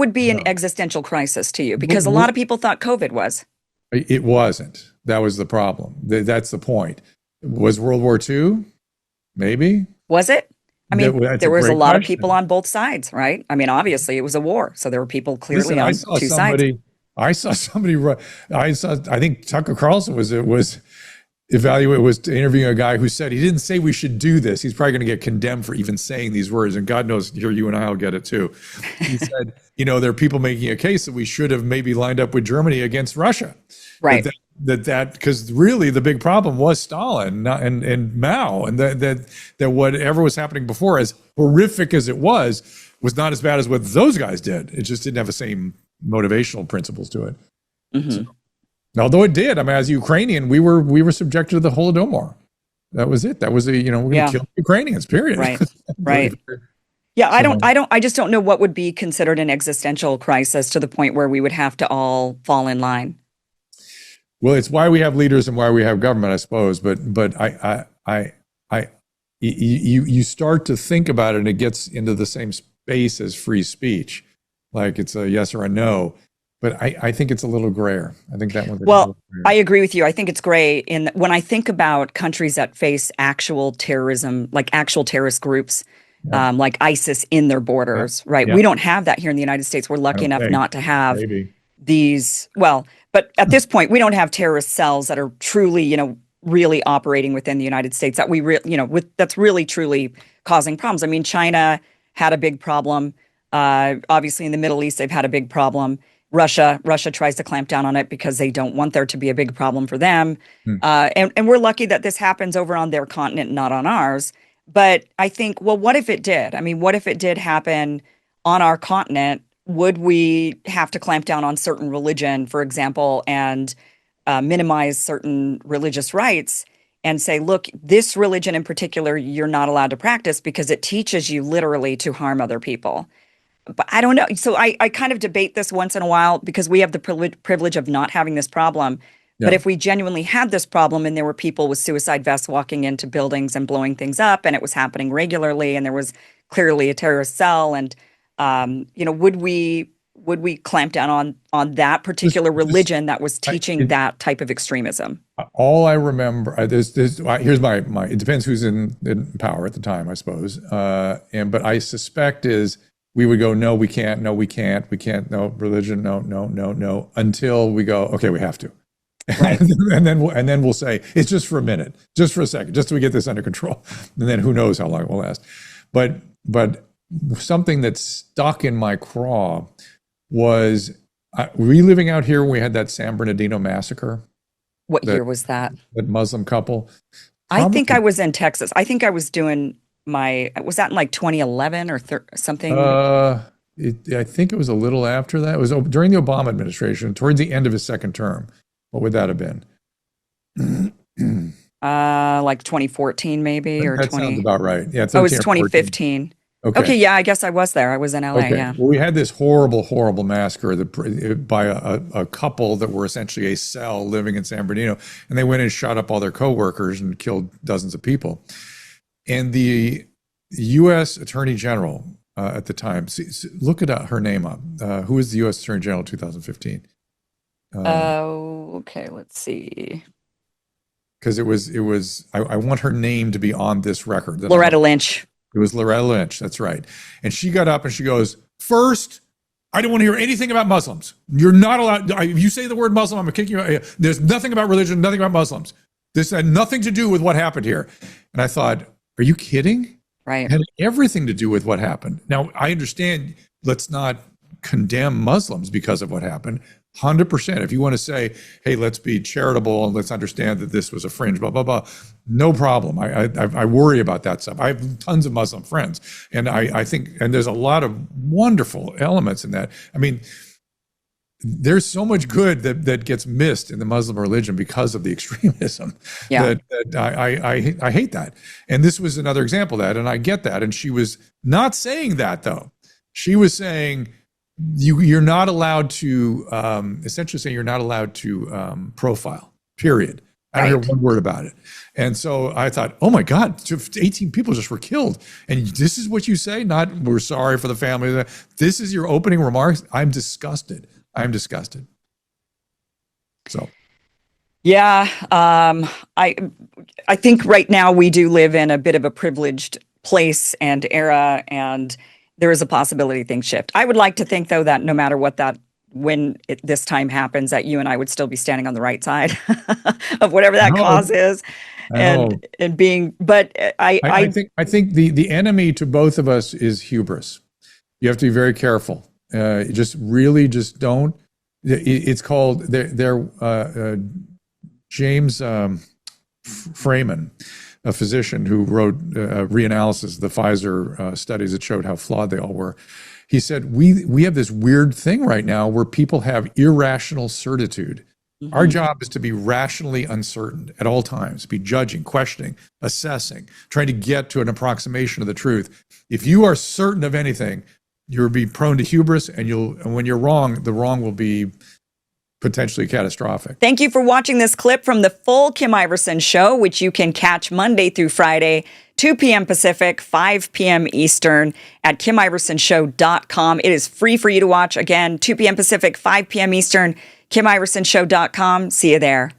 would be an No. existential crisis to you? W- Because a lot w- of people thought COVID was. It wasn't. That was the problem. That's the point. Was World War II? Maybe. Was it? I mean, That's there a was a great lot of people question. on both sides, right? I mean, obviously it was a war, so there were people clearly Listen, I on saw two sides. somebody. I saw somebody. I think Tucker Carlson was interviewing a guy who said he didn't say we should do this. He's probably going to get condemned for even saying these words, and God knows here you and I will get it too. He said, there are people making a case that we should have maybe lined up with Germany against Russia. Right. That because really the big problem was Stalin and Mao, and that whatever was happening before, as horrific as it was not as bad as what those guys did. It just didn't have the same motivational principles to it. So, although it did. I mean, as a Ukrainian, we were subjected to the Holodomor. That was it. That was we're going to kill Ukrainians. Period. Right. Right. Yeah, I just don't know what would be considered an existential crisis to the point where we would have to all fall in line. Well, it's why we have leaders and why we have government, I suppose. But you start to think about it, and it gets into the same space as free speech, like it's a yes or a no. But I think it's a little grayer. I think that one's well. I agree with you. I think it's gray when I think about countries that face actual terrorism, like actual terrorist groups, like ISIS in their borders. Right? We don't have that here in the United States. We're lucky enough not to have these. Well. But at this point, we don't have terrorist cells that are truly, really operating within the United States that that's really truly causing problems. I mean, China had a big problem. Obviously, in the Middle East, they've had a big problem. Russia tries to clamp down on it because they don't want there to be a big problem for them. And we're lucky that this happens over on their continent, not on ours. But I think, well, what if it did? I mean, what if it did happen on our continent? Would we have to clamp down on certain religion, for example, and minimize certain religious rights and say, look, this religion in particular, you're not allowed to practice because it teaches you literally to harm other people? But I don't know. So I kind of debate this once in a while because we have the privilege of not having this problem. Yeah. But if we genuinely had this problem and there were people with suicide vests walking into buildings and blowing things up and it was happening regularly and there was clearly a terrorist cell and would we clamp down on that particular religion that was teaching that type of extremism? All I remember, here's my. It depends who's in power at the time, I suppose. But I suspect is we would go, no, we can't, no, no religion, no, until we go, okay, we have to. Right. and then we'll say it's just for a minute, just for a second, just till we get this under control, and then who knows how long it will last. But something that stuck in my craw was were you living out here when we had that San Bernardino massacre? What year was that? That Muslim couple. I think I was in Texas. I think I was doing was that in like 2011 or something? I think it was a little after that. It was during the Obama administration, towards the end of his second term. What would that have been? Like 2014 maybe, or that 20. Sounds about right. Yeah, it was 2015. Okay, yeah, I guess I was there. I was in LA, yeah. Well, we had this horrible massacre by a couple that were essentially a cell living in San Bernardino, and they went and shot up all their coworkers and killed dozens of people. And the U.S. Attorney General at the time, look at her name up. Who was the U.S. Attorney General in 2015? Okay, let's see. Because it was. I want her name to be on this record. Loretta Lynch. It was Loretta Lynch. That's right. And she got up and she goes, first, I don't want to hear anything about Muslims. You're not allowed. If you say the word Muslim, I'm going to kick you out. There's nothing about religion, nothing about Muslims. This had nothing to do with what happened here. And I thought, are you kidding? Right. It had everything to do with what happened. Now, I understand, let's not condemn Muslims because of what happened. 100%. If you want to say, hey, let's be charitable and let's understand that this was a fringe, blah, blah, blah, no problem. I worry about that stuff. I have tons of Muslim friends. And I think, and there's a lot of wonderful elements in that. I mean, there's so much good that gets missed in the Muslim religion because of the extremism. Yeah. That I hate that. And this was another example of that. And I get that. And she was not saying that, though. She was saying, you're not allowed to essentially say you're not allowed to profile, period. I don't hear Right. one word about it. And so I thought, oh my God, 18 people just were killed. And this is what you say? Not, we're sorry for the family. This is your opening remarks? I'm disgusted. I'm disgusted. So. Yeah. I think right now we do live in a bit of a privileged place and era, and there is a possibility things shift. I would like to think, though, that no matter what this time happens, that you and I would still be standing on the right side of whatever I that cause hope. is, I hope. and being. But I think the enemy to both of us is hubris. You have to be very careful. Just really just don't. It's called James Freeman, a physician who wrote a reanalysis of the Pfizer studies that showed how flawed they all were. He said, we have this weird thing right now where people have irrational certitude. Our job is to be rationally uncertain at all times, be judging, questioning, assessing, trying to get to an approximation of the truth. If you are certain of anything, you'll be prone to hubris, and when you're wrong, the wrong will be potentially catastrophic. Thank you for watching this clip from the full Kim Iverson show, which you can catch Monday through Friday, 2 p.m. Pacific, 5 p.m. Eastern at KimIversonShow.com. It is free for you to watch. Again, 2 p.m. Pacific, 5 p.m. Eastern, KimIversonShow.com. See you there.